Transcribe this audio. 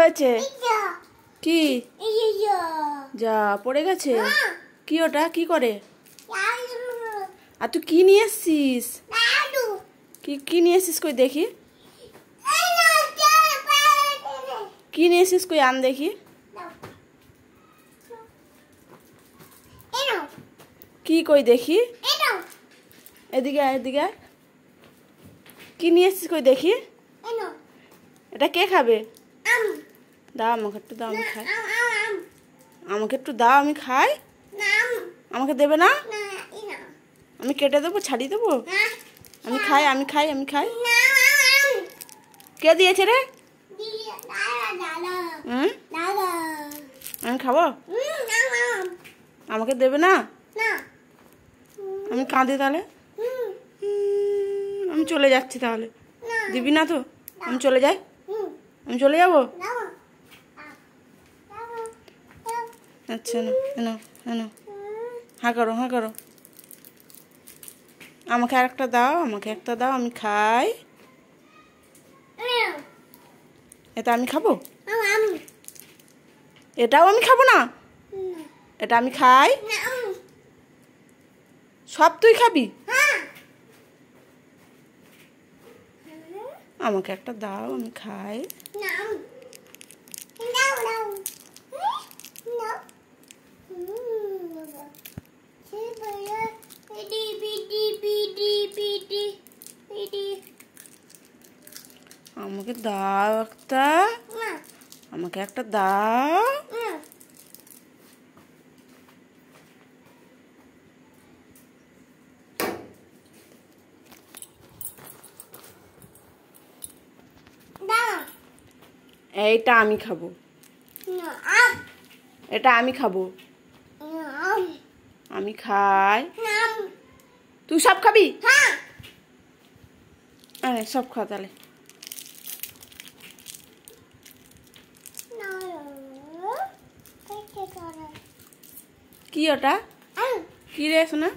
হয়েছে? কি যা পড়ে গেছে? কি ওটা কি করে? আর তুই কি নিয়ে এসছিস? কি নিয়ে এসছিস কই দেখি? কি নিয়ে এসছিস কই আন দেখি? কি কই দেখি? এদিকে এদিকে কি নিয়ে এসছিস কই দেখি? এটা কে খাবে? দাও আমাকে একটু দাও, আমি খাই। আমাকে একটু দাও, আমি খাই। আমাকে দেবে না? আমি কেটে দেবো, ছাড়িয়ে দেবো। আমি খাই, আমি খাই, আমি খাই। কে দিয়েছে রে? আমি খাবো? আমাকে দেবে না? আমি কাঁদি তাহলে? আমি চলে যাচ্ছি তাহলে। দিবি না তো? আমি চলে যাই, আমি চলে যাবো। আচ্ছা না, এনো এনো, হ্যাঁ করো, হ্যাঁ করো। আমাকে আর একটা দাও, আমাকে একটা দাও, আমি খাই। এটা আমি খাবো? এটাও আমি খাবো না? এটা আমি খাই? সব তুই খাবি? আমাকে একটা দাও, আমি খাই। আমাকে দাও একটা, আমাকে একটা দাও। এইটা আমি খাবো, এটা আমি খাবো। আমি খাই। তুই সব খাবি? আরে সব খা তাহলে। কি ওটা? কি রে সোনা?